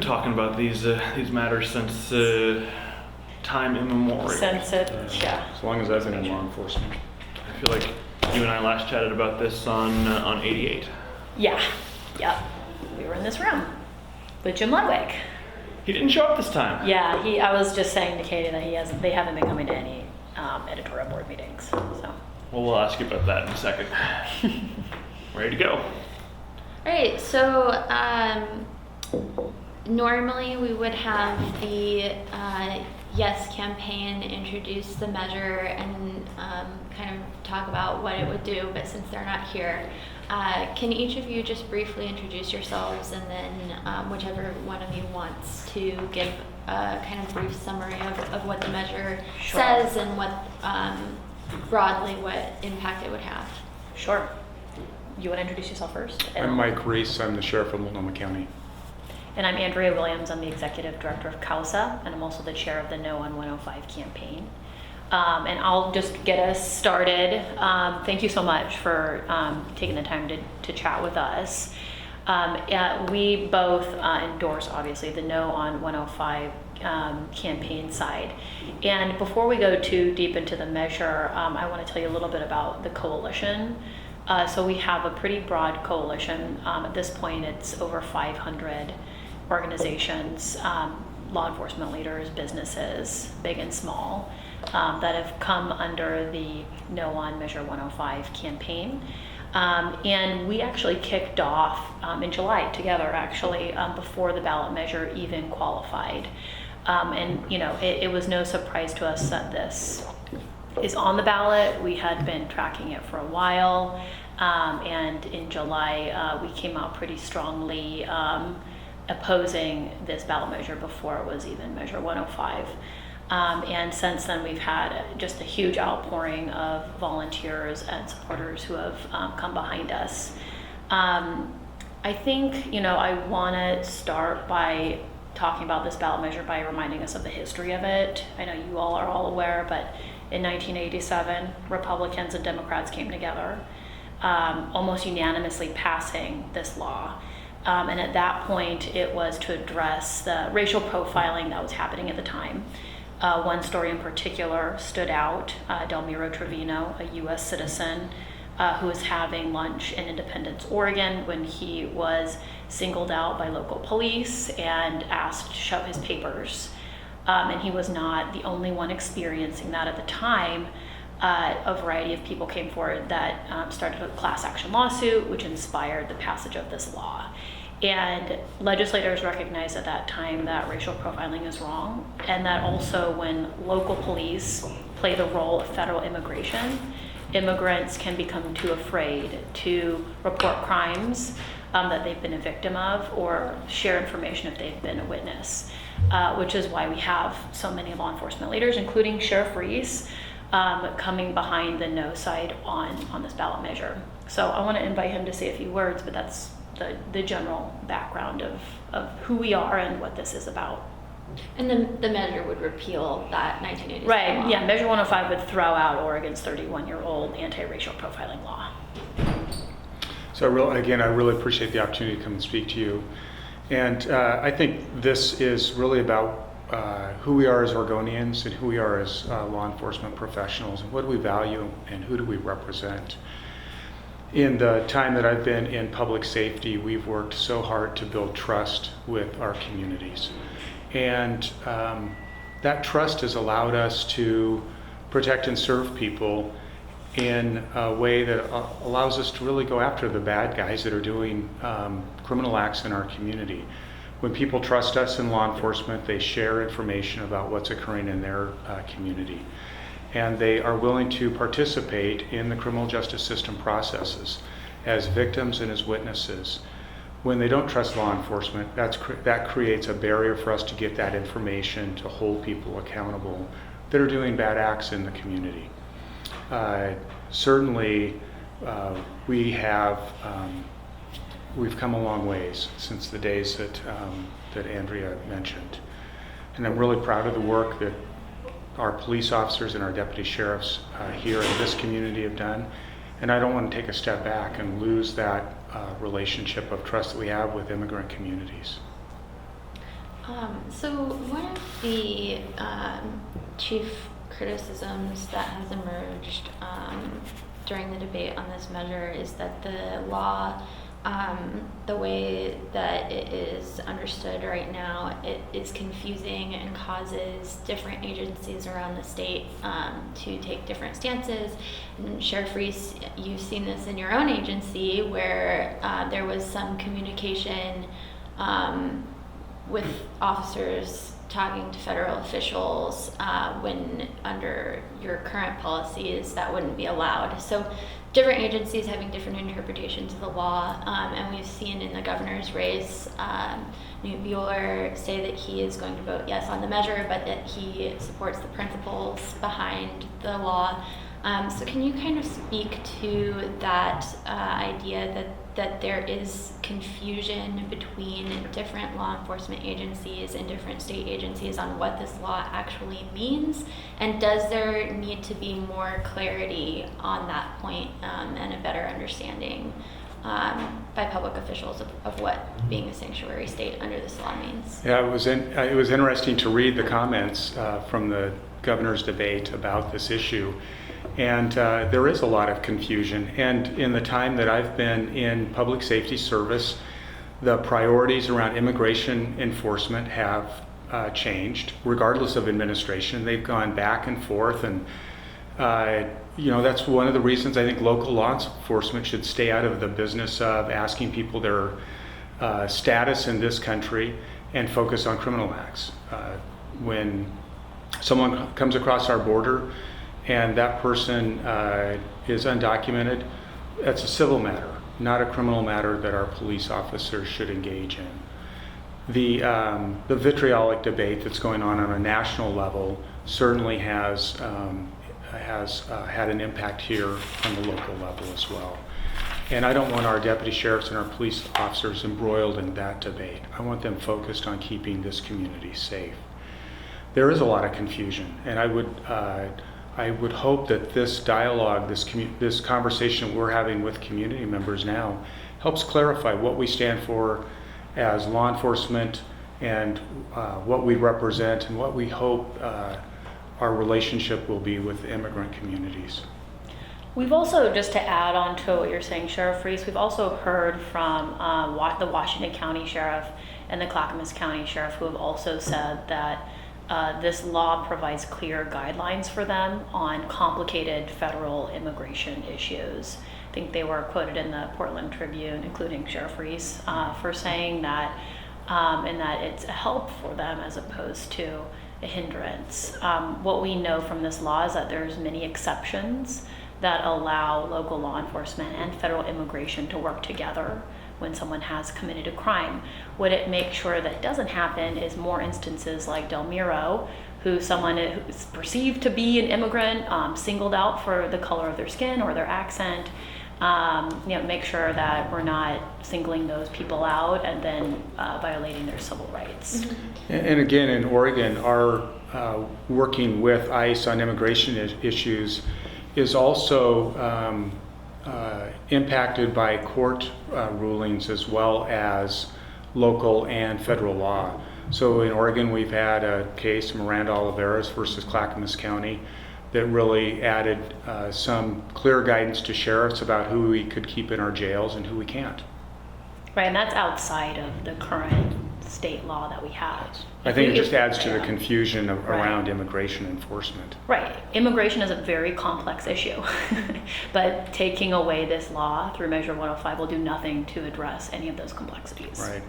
talking about these matters since time immemorial. Since it, yeah. As long as I've been in law enforcement. I feel like you and I last chatted about this on 88. Yeah, yep. We were in this room with Jim Ludwig. He didn't show up this time. Yeah, I was just saying to Katie that they haven't been coming to any editorial board meetings, so. Well, we'll ask you about that in a second. Ready to go. All right, so normally we would have the Yes campaign introduce the measure and kind of talk about what it would do, but since they're not here, can each of you just briefly introduce yourselves, and then whichever one of you wants to give a kind of brief summary of what the measure Sure. says and what broadly what impact it would have. Sure. You want to introduce yourself first? I'm Mike Reese. I'm the sheriff of Multnomah County. And I'm Andrea Williams. I'm the executive director of CAUSA, and I'm also the chair of the No on 105 campaign. And I'll just get us started. Thank you so much for taking the time to chat with us. We both endorse, obviously, the No on 105 campaign side. And before we go too deep into the measure, I want to tell you a little bit about the coalition. So we have a pretty broad coalition. At this point, it's over 500 organizations, law enforcement leaders, businesses, big and small, that have come under the No on Measure 105 campaign. And we actually kicked off in July together, actually, before the ballot measure even qualified. And, you know, it was no surprise to us that this is on the ballot. We had been tracking it for a while. And in July, we came out pretty strongly opposing this ballot measure before it was even Measure 105. And since then, we've had just a huge outpouring of volunteers and supporters who have come behind us. I think, you know, I want to start by talking about this ballot measure by reminding us of the history of it. I know you all are all aware, but in 1987, Republicans and Democrats came together, almost unanimously passing this law. And at that point, it was to address the racial profiling that was happening at the time. One story in particular stood out, Delmiro Trevino, a US citizen who was having lunch in Independence, Oregon, when he was singled out by local police and asked to show his papers. And he was not the only one experiencing that at the time. A variety of people came forward that started a class action lawsuit, which inspired the passage of this law. And legislators recognized at that time that racial profiling is wrong, and that also when local police play the role of federal immigration, immigrants can become too afraid to report crimes that they've been a victim of or share information if they've been a witness, which is why we have so many law enforcement leaders, including Sheriff Reese, coming behind the no side on this ballot measure. So I want to invite him to say a few words, but that's the general background of who we are and what this is about. And the measure would repeal that 1987 Right, law. yeah, Measure 105 would throw out Oregon's 31-year-old anti-racial profiling law. So I really appreciate the opportunity to come and speak to you. And I think this is really about who we are as Oregonians and who we are as law enforcement professionals, and what do we value and who do we represent. In the time that I've been in public safety, we've worked so hard to build trust with our communities. And that trust has allowed us to protect and serve people in a way that allows us to really go after the bad guys that are doing criminal acts in our community. When people trust us in law enforcement, they share information about what's occurring in their community. And they are willing to participate in the criminal justice system processes as victims and as witnesses. When they don't trust law enforcement, that creates a barrier for us to get that information to hold people accountable that are doing bad acts in the community. Certainly, we've come a long ways since the days that Andrea mentioned. And I'm really proud of the work that our police officers and our deputy sheriffs here in this community have done. And I don't want to take a step back and lose that relationship of trust that we have with immigrant communities. So one of the chief criticisms that has emerged during the debate on this measure is that the law, the way that it is understood right now, it is confusing and causes different agencies around the state to take different stances. And Sheriff Reese, you've seen this in your own agency where there was some communication with officers talking to federal officials when under your current policies that wouldn't be allowed. So different agencies having different interpretations of the law, and we've seen in the governor's race, Newt Bueller say that he is going to vote yes on the measure, but that he supports the principles behind the law. So can you kind of speak to that idea that there is confusion between different law enforcement agencies and different state agencies on what this law actually means? And does there need to be more clarity on that point and a better understanding by public officials of what being a sanctuary state under this law means? Yeah, it was interesting to read the comments from the governor's debate about this issue. And there is a lot of confusion. And in the time that I've been in public safety service, the priorities around immigration enforcement have changed, regardless of administration. They've gone back and forth. And, that's one of the reasons I think local law enforcement should stay out of the business of asking people their status in this country and focus on criminal acts. When someone comes across our border, and that person is undocumented, that's a civil matter, not a criminal matter that our police officers should engage in. The vitriolic debate that's going on a national level certainly has had an impact here on the local level as well. And I don't want our deputy sheriffs and our police officers embroiled in that debate. I want them focused on keeping this community safe. There is a lot of confusion, and I would hope that this dialogue, this conversation we're having with community members now, helps clarify what we stand for as law enforcement and what we represent and what we hope our relationship will be with immigrant communities. We've also, just to add on to what you're saying, Sheriff Reese, we've also heard from the Washington County Sheriff and the Clackamas County Sheriff, who have also said that this law provides clear guidelines for them on complicated federal immigration issues. I think they were quoted in the Portland Tribune, including Sheriff Reese, for saying that, and that it's a help for them as opposed to a hindrance. What we know from this law is that there's many exceptions that allow local law enforcement and federal immigration to work together when someone has committed a crime. What it makes sure that doesn't happen is more instances like Del Miro, who someone who's perceived to be an immigrant, singled out for the color of their skin or their accent. Make sure that we're not singling those people out and then violating their civil rights. Mm-hmm. And again, in Oregon, our working with ICE on immigration issues is also impacted by court rulings as well as local and federal law. So in Oregon, we've had a case, Miranda Olivares versus Clackamas County, that really added some clear guidance to sheriffs about who we could keep in our jails and who we can't. Right, and that's outside of the current state law that we have. I think it just adds to the Yeah. confusion around Right. immigration enforcement. Right. Immigration is a very complex issue, but taking away this law through Measure 105 will do nothing to address any of those complexities. Right.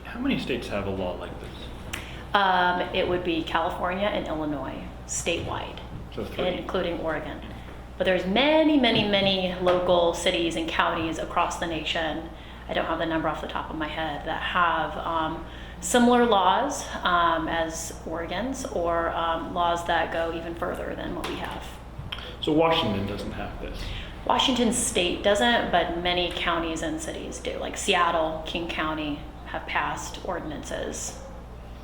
How many states have a law like this? It would be California and Illinois, statewide, So 3. including Oregon. But there's many, many, many local cities and counties across the nation, I don't have the number off the top of my head, that have similar laws as Oregon's, or laws that go even further than what we have. So Washington doesn't have this. Washington state doesn't, but many counties and cities do. Like Seattle, King County have passed ordinances.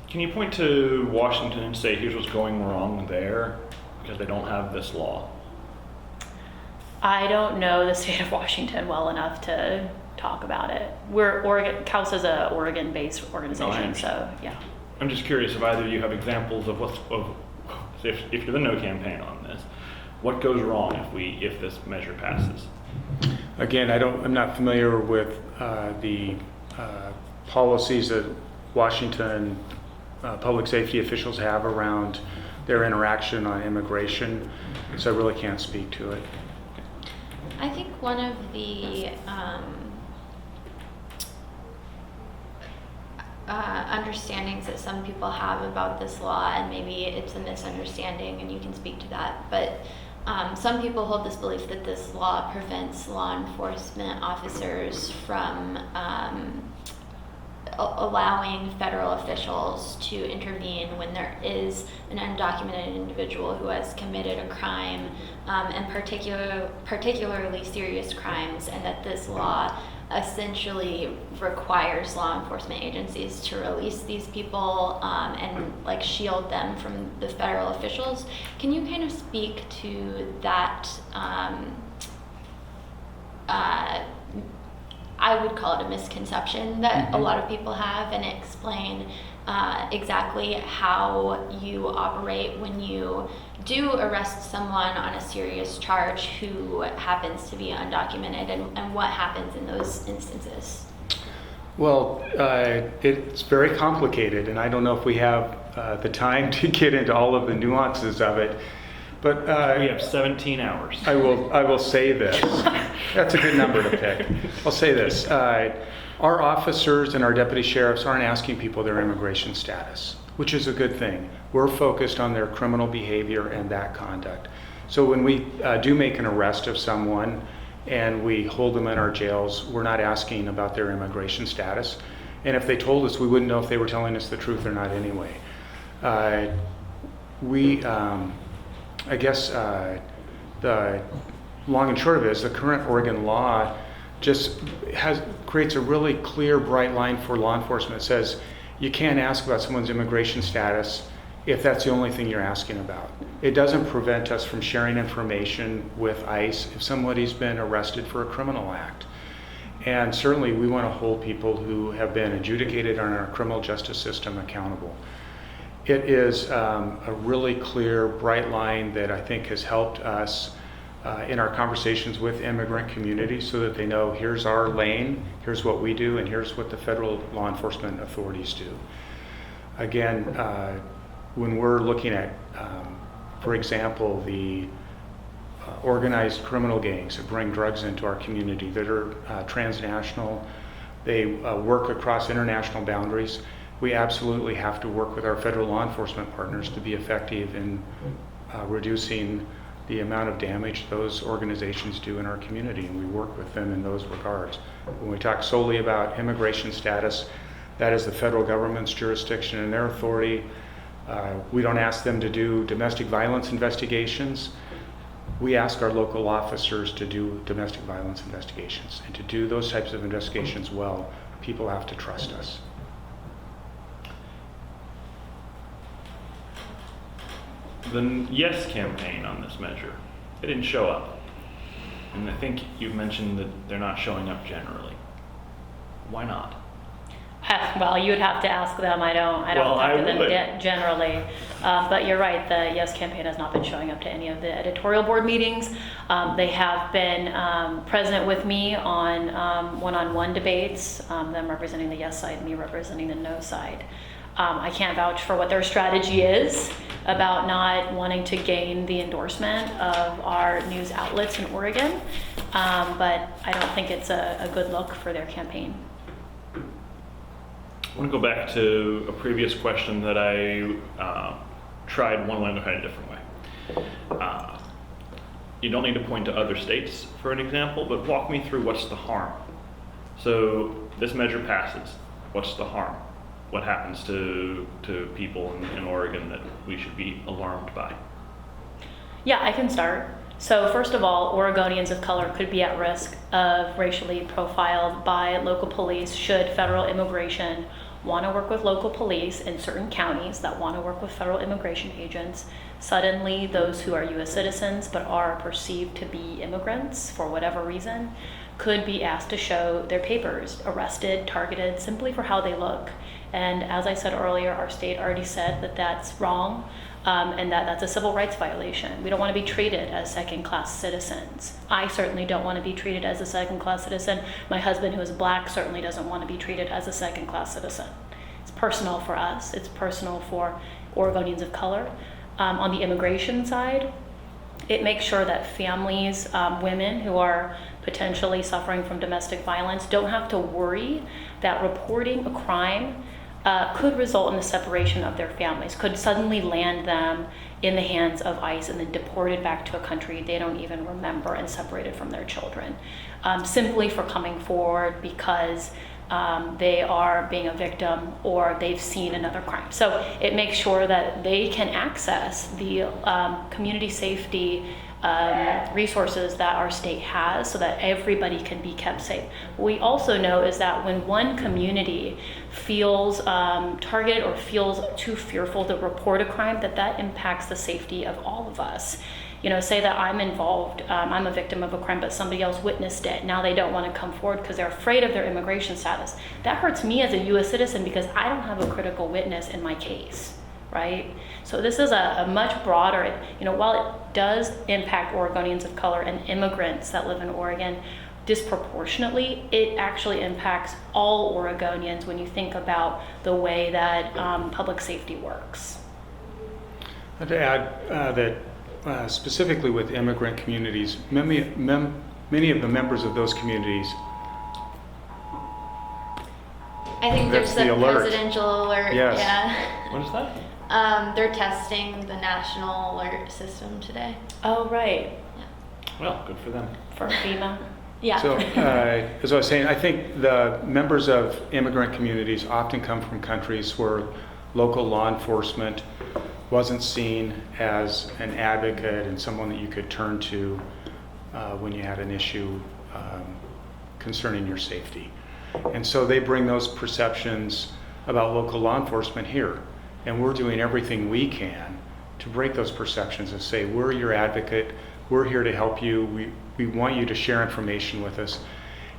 Can you point to Washington and say, here's what's going wrong there? Because they don't have this law. I don't know the state of Washington well enough to talk about it. CAUSA is a Oregon-based organization, so yeah. I'm just curious if either of you have examples of if you're the no campaign on this, what goes wrong if this measure passes? Again, I'm not familiar with the policies that Washington public safety officials have around their interaction on immigration, so I really can't speak to it. I think one of the understandings that some people have about this law, and maybe it's a misunderstanding and you can speak to that, but some people hold this belief that this law prevents law enforcement officers from allowing federal officials to intervene when there is an undocumented individual who has committed a crime, and particularly serious crimes, and that this law essentially requires law enforcement agencies to release these people and like shield them from the federal officials. Can you kind of speak to that? I would call it a misconception that a lot of people have, and explain exactly how you operate when you do arrest someone on a serious charge who happens to be undocumented, and what happens in those instances. Well, it's very complicated, and I don't know if we have the time to get into all of the nuances of it. But We have 17 hours. I will say this. That's a good number to pick. I'll say this. Our officers and our deputy sheriffs aren't asking people their immigration status, which is a good thing. We're focused on their criminal behavior and that conduct. So when we do make an arrest of someone and we hold them in our jails, we're not asking about their immigration status. And if they told us, we wouldn't know if they were telling us the truth or not anyway. I guess the long and short of it is the current Oregon law just creates a really clear, bright line for law enforcement. It says you can't ask about someone's immigration status if that's the only thing you're asking about. It doesn't prevent us from sharing information with ICE if somebody's been arrested for a criminal act. And certainly we want to hold people who have been adjudicated on our criminal justice system accountable. It is a really clear, bright line that I think has helped us in our conversations with immigrant communities so that they know here's our lane, here's what we do, and here's what the federal law enforcement authorities do. Again, when we're looking at, for example, the organized criminal gangs that bring drugs into our community that are transnational, they work across international boundaries. We absolutely have to work with our federal law enforcement partners to be effective in reducing the amount of damage those organizations do in our community, and we work with them in those regards. When we talk solely about immigration status, that is the federal government's jurisdiction and their authority. We don't ask them to do domestic violence investigations. We ask our local officers to do domestic violence investigations, and to do those types of investigations well, people have to trust us. The yes campaign on this measure, they didn't show up. And I think you've mentioned that they're not showing up generally. Why not? Well, you would have to ask them. I don't Well, talk to I them would. Generally. But you're right, the Yes campaign has not been showing up to any of the editorial board meetings. They have been present with me on one-on-one debates, them representing the yes side, me representing the no side. I can't vouch for what their strategy is about not wanting to gain the endorsement of our news outlets in Oregon, but I don't think it's a good look for their campaign. I want to go back to a previous question that I tried one way and tried a different way. You don't need to point to other states for an example, but walk me through what's the harm. So this measure passes. What's the harm? What happens to people in Oregon that we should be alarmed by? Yeah, I can start. So first of all, Oregonians of color could be at risk of racially profiled by local police should federal immigration want to work with local police in certain counties that want to work with federal immigration agents. Suddenly, those who are U.S. citizens but are perceived to be immigrants for whatever reason could be asked to show their papers, arrested, targeted simply for how they look. And as I said earlier, our state already said that that's wrong, and that that's a civil rights violation. We don't want to be treated as second-class citizens. I certainly don't want to be treated as a second-class citizen. My husband, who is Black, certainly doesn't want to be treated as a second-class citizen. It's personal for us. It's personal for Oregonians of color. On the immigration side, it makes sure that families, women who are potentially suffering from domestic violence, don't have to worry that reporting a crime could result in the separation of their families, could suddenly land them in the hands of ICE and then deported back to a country they don't even remember and separated from their children, simply for coming forward because they are being a victim or they've seen another crime. So it makes sure that they can access the community safety resources that our state has so that everybody can be kept safe. What we also know is that when one community feels targeted or feels too fearful to report a crime, that impacts the safety of all of us. You know, say that I'm involved, I'm a victim of a crime, but somebody else witnessed it. Now they don't want to come forward because they're afraid of their immigration status. That hurts me as a U.S. citizen because I don't have a critical witness in my case, right? So this is a much broader, you know, while it does impact Oregonians of color and immigrants that live in Oregon disproportionately, it actually impacts all Oregonians when you think about the way that public safety works. I'd add that specifically with immigrant communities, many of the members of those communities. I think That's there's the a alert. presidential alert. Yes. Yeah. What is that? They're testing the national alert system today. Oh, right, Well, good for them. for FEMA. Yeah. So, as I was saying, I think the members of immigrant communities often come from countries where local law enforcement wasn't seen as an advocate and someone that you could turn to when you had an issue concerning your safety. And so they bring those perceptions about local law enforcement here. And we're doing everything we can to break those perceptions and say, we're your advocate, we're here to help you, we want you to share information with us.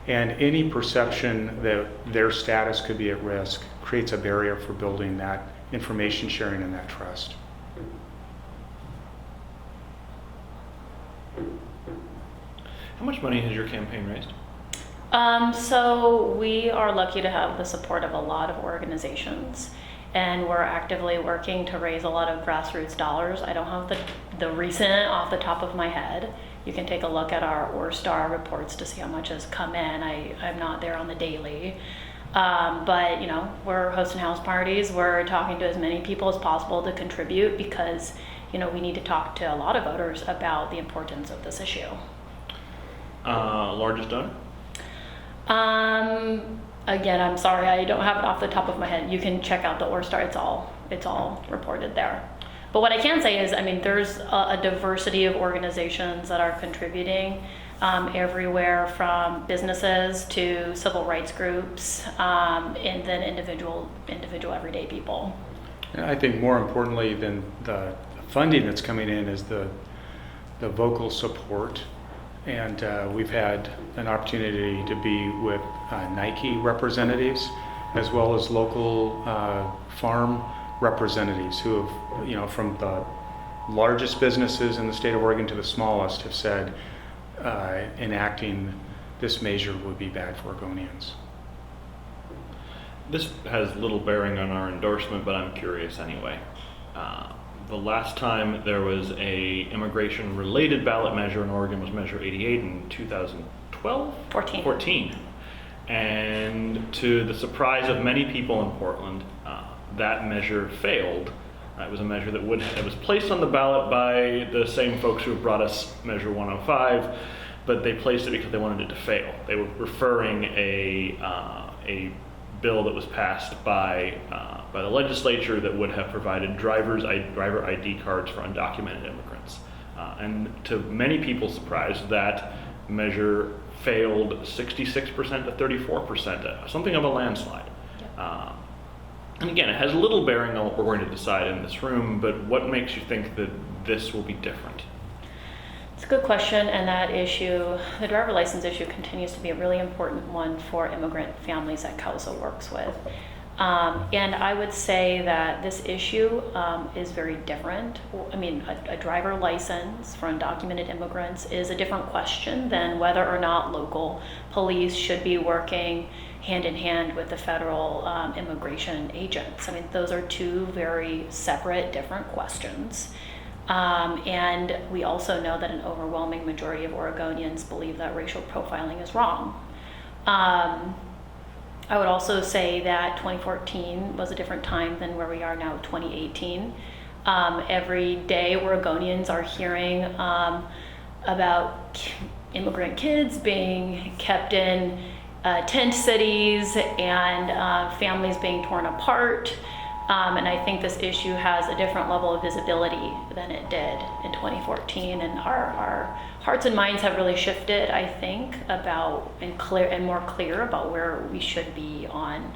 And any perception that their status could be at risk creates a barrier for building that information sharing and that trust. How much money has your campaign raised? So we are lucky to have the support of a lot of organizations, and we're actively working to raise a lot of grassroots dollars. I don't have the recent off the top of my head. You can take a look at our OrStar reports to see how much has come in. I'm not there on the daily. But you know, we're hosting house parties. We're talking to as many people as possible to contribute because, you know, we need to talk to a lot of voters about the importance of this issue. Largest donor? Again, I'm sorry, I don't have it off the top of my head. You can check out the OrStar. It's all reported there. But what I can say is, I mean, there's a diversity of organizations that are contributing, everywhere from businesses to civil rights groups, and then individual everyday people. And I think more importantly than the funding that's coming in is the vocal support. And we've had an opportunity to be with Nike representatives as well as local farm representatives who have, you know, from the largest businesses in the state of Oregon to the smallest, have said enacting this measure would be bad for Oregonians. This has little bearing on our endorsement, but I'm curious anyway. The last time there was a immigration-related ballot measure in Oregon was Measure 88 in 2012? 14. And to the surprise of many people in Portland, that measure failed. It was a measure that it was placed on the ballot by the same folks who have brought us Measure 105, but they placed it because they wanted it to fail. They were referring a bill that was passed by the legislature that would have provided driver ID cards for undocumented immigrants. And to many people's surprise, that measure failed 66% to 34%, something of a landslide. And again, it has little bearing on what we're going to decide in this room, but what makes you think that this will be different? It's a good question, and that issue, the driver license issue, continues to be a really important one for immigrant families that CAUSA works with. And I would say that this issue is very different. I mean, a driver license for undocumented immigrants is a different question than whether or not local police should be working hand in hand with the federal immigration agents. I mean, those are two very separate, different questions. And we also know that an overwhelming majority of Oregonians believe that racial profiling is wrong. I would also say that 2014 was a different time than where we are now, 2018. Every day, Oregonians are hearing about immigrant kids being kept in tent cities and families being torn apart. And I think this issue has a different level of visibility than it did in 2014. And our hearts and minds have really shifted, I think, about and more clear about where we should be on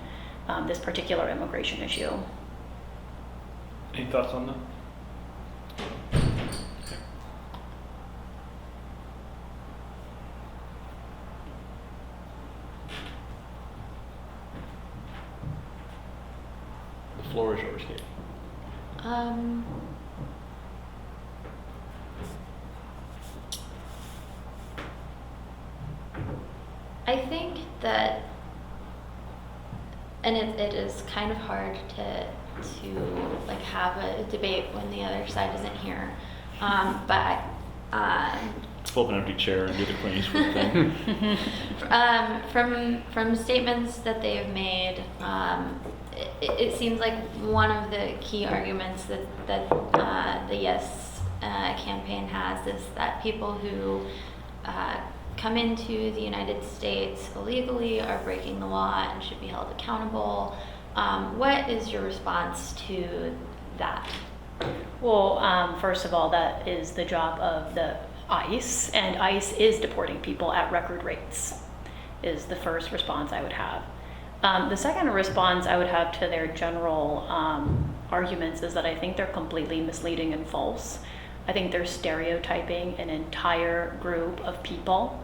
this particular immigration issue. Any thoughts on that? The floor is yours, Kate. I think that, and it is kind of hard to like have a debate when the other side isn't here, but Flip an empty chair and do the Clint Eastwood thing. from statements that they have made, it seems like one of the key arguments that the Yes campaign has is that people who come into the United States illegally are breaking the law and should be held accountable. What is your response to that? Well, first of all, that is the job of the ICE, and ICE is deporting people at record rates, is the first response I would have. The second response I would have to their general arguments is that I think they're completely misleading and false. I think they're stereotyping an entire group of people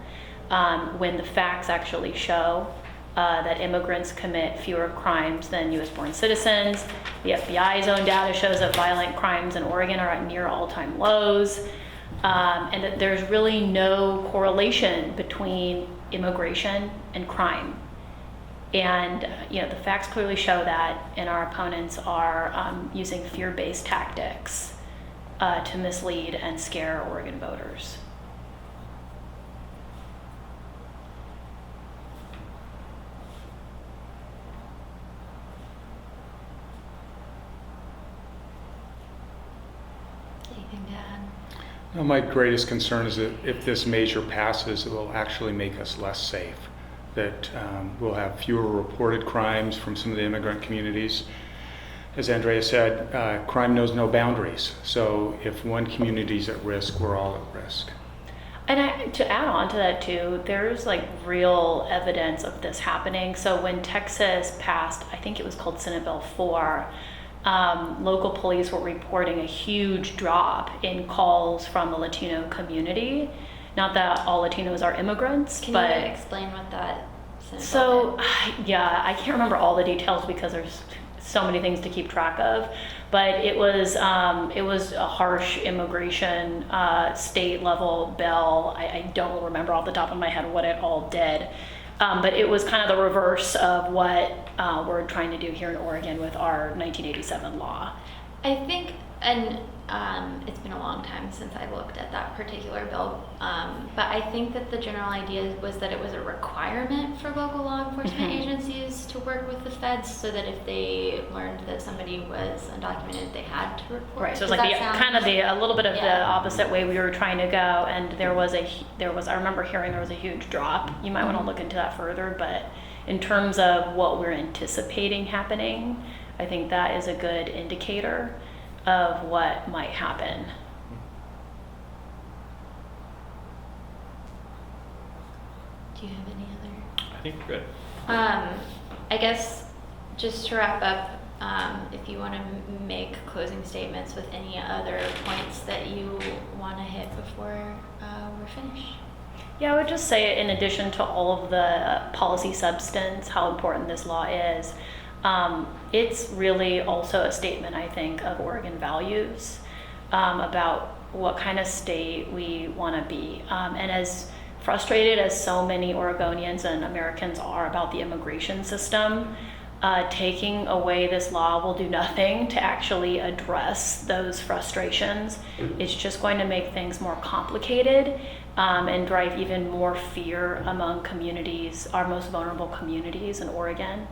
when the facts actually show that immigrants commit fewer crimes than US-born citizens. The FBI's own data shows that violent crimes in Oregon are at near all-time lows, and that there's really no correlation between immigration and crime. And the facts clearly show that, and our opponents are using fear-based tactics to mislead and scare Oregon voters. Anything to add? No, my greatest concern is that if this measure passes, it will actually make us less safe. That we'll have fewer reported crimes from some of the immigrant communities. As Andrea said, crime knows no boundaries. So if one community is at risk, we're all at risk. And to add on to that too, there's like real evidence of this happening. So when Texas passed, I think it was called Senate Bill 4, local police were reporting a huge drop in calls from the Latino community. Not that all Latinos are immigrants, Can but you explain what that Senate so bill did? yeah, I can't remember all the details because there's so many things to keep track of. But it was a harsh immigration state level bill. I don't remember off the top of my head what it all did. But it was kind of the reverse of what we're trying to do here in Oregon with our 1987 law. I think, and it's been a long time since I looked at that particular bill, but I think that the general idea was that it was a requirement for local law enforcement agencies to work with the feds, so that if they learned that somebody was undocumented, they had to report. Right, so it's Does like that sound- a little bit of the Yeah. opposite way we were trying to go, and there was I remember hearing there was a huge drop. You might want to look into that further, but in terms of what we're anticipating happening, I think that is a good indicator of what might happen. Do you have any other? I think we're good. I guess just to wrap up, if you want to make closing statements with any other points that you want to hit before we're finished. Yeah, I would just say, in addition to all of the policy substance, how important this law is, It's really also a statement, I think, of Oregon values, about what kind of state we want to be. And as frustrated as so many Oregonians and Americans are about the immigration system, taking away this law will do nothing to actually address those frustrations. It's just going to make things more complicated, and drive even more fear among communities, our most vulnerable communities in Oregon.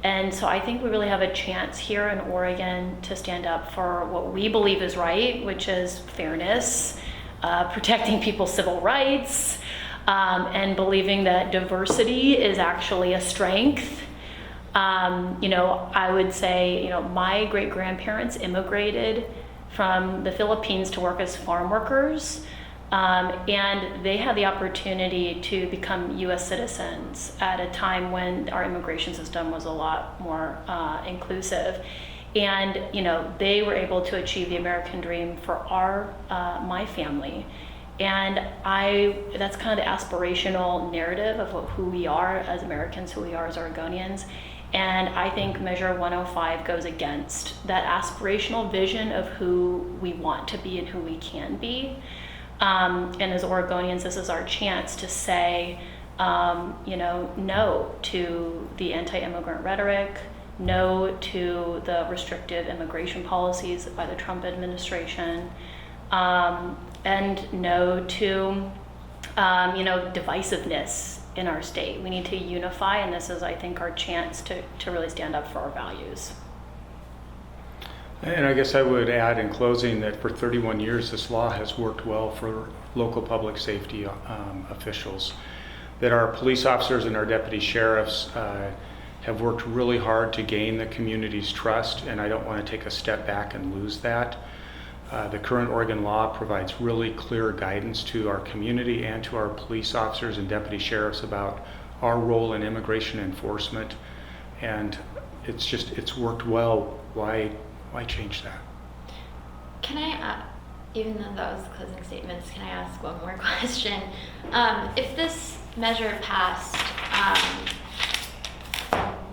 And so I think we really have a chance here in Oregon to stand up for what we believe is right, which is fairness, protecting people's civil rights, and believing that diversity is actually a strength. I would say, my great-grandparents immigrated from the Philippines to work as farm workers. And they had the opportunity to become U.S. citizens at a time when our immigration system was a lot more inclusive. And, they were able to achieve the American dream for my family. And that's kind of the aspirational narrative of who we are as Americans, who we are as Oregonians. And I think Measure 105 goes against that aspirational vision of who we want to be and who we can be. And as Oregonians, this is our chance to say, no to the anti-immigrant rhetoric, no to the restrictive immigration policies by the Trump administration, and no to, divisiveness in our state. We need to unify, and this is, I think, our chance to really stand up for our values. And I guess I would add in closing that for 31 years, this law has worked well for local public safety officials. That our police officers and our deputy sheriffs have worked really hard to gain the community's trust, and I don't want to take a step back and lose that. The current Oregon law provides really clear guidance to our community and to our police officers and deputy sheriffs about our role in immigration enforcement, and it's worked well. Why change that? Can I, even though that was closing statements, can I ask one more question? If this measure passed,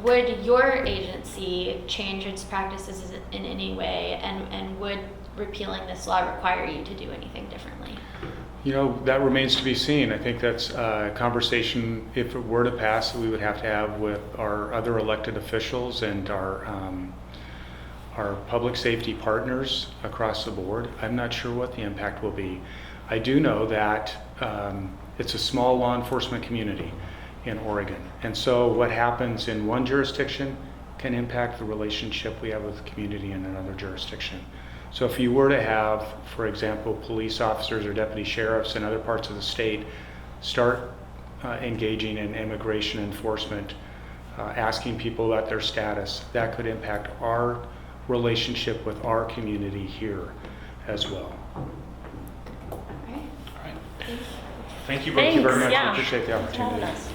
would your agency change its practices in any way, and would repealing this law require you to do anything differently? That remains to be seen. I think that's a conversation, if it were to pass, that we would have to have with our other elected officials and our public safety partners across the board. I'm not sure what the impact will be. I do know that it's a small law enforcement community in Oregon. And so what happens in one jurisdiction can impact the relationship we have with the community in another jurisdiction. So if you were to have, for example, police officers or deputy sheriffs in other parts of the state start engaging in immigration enforcement, asking people about their status, that could impact our relationship with our community here as well. All right. All right. Thank you both. Thank you very much. Yeah. I appreciate the Thanks for having opportunity. us.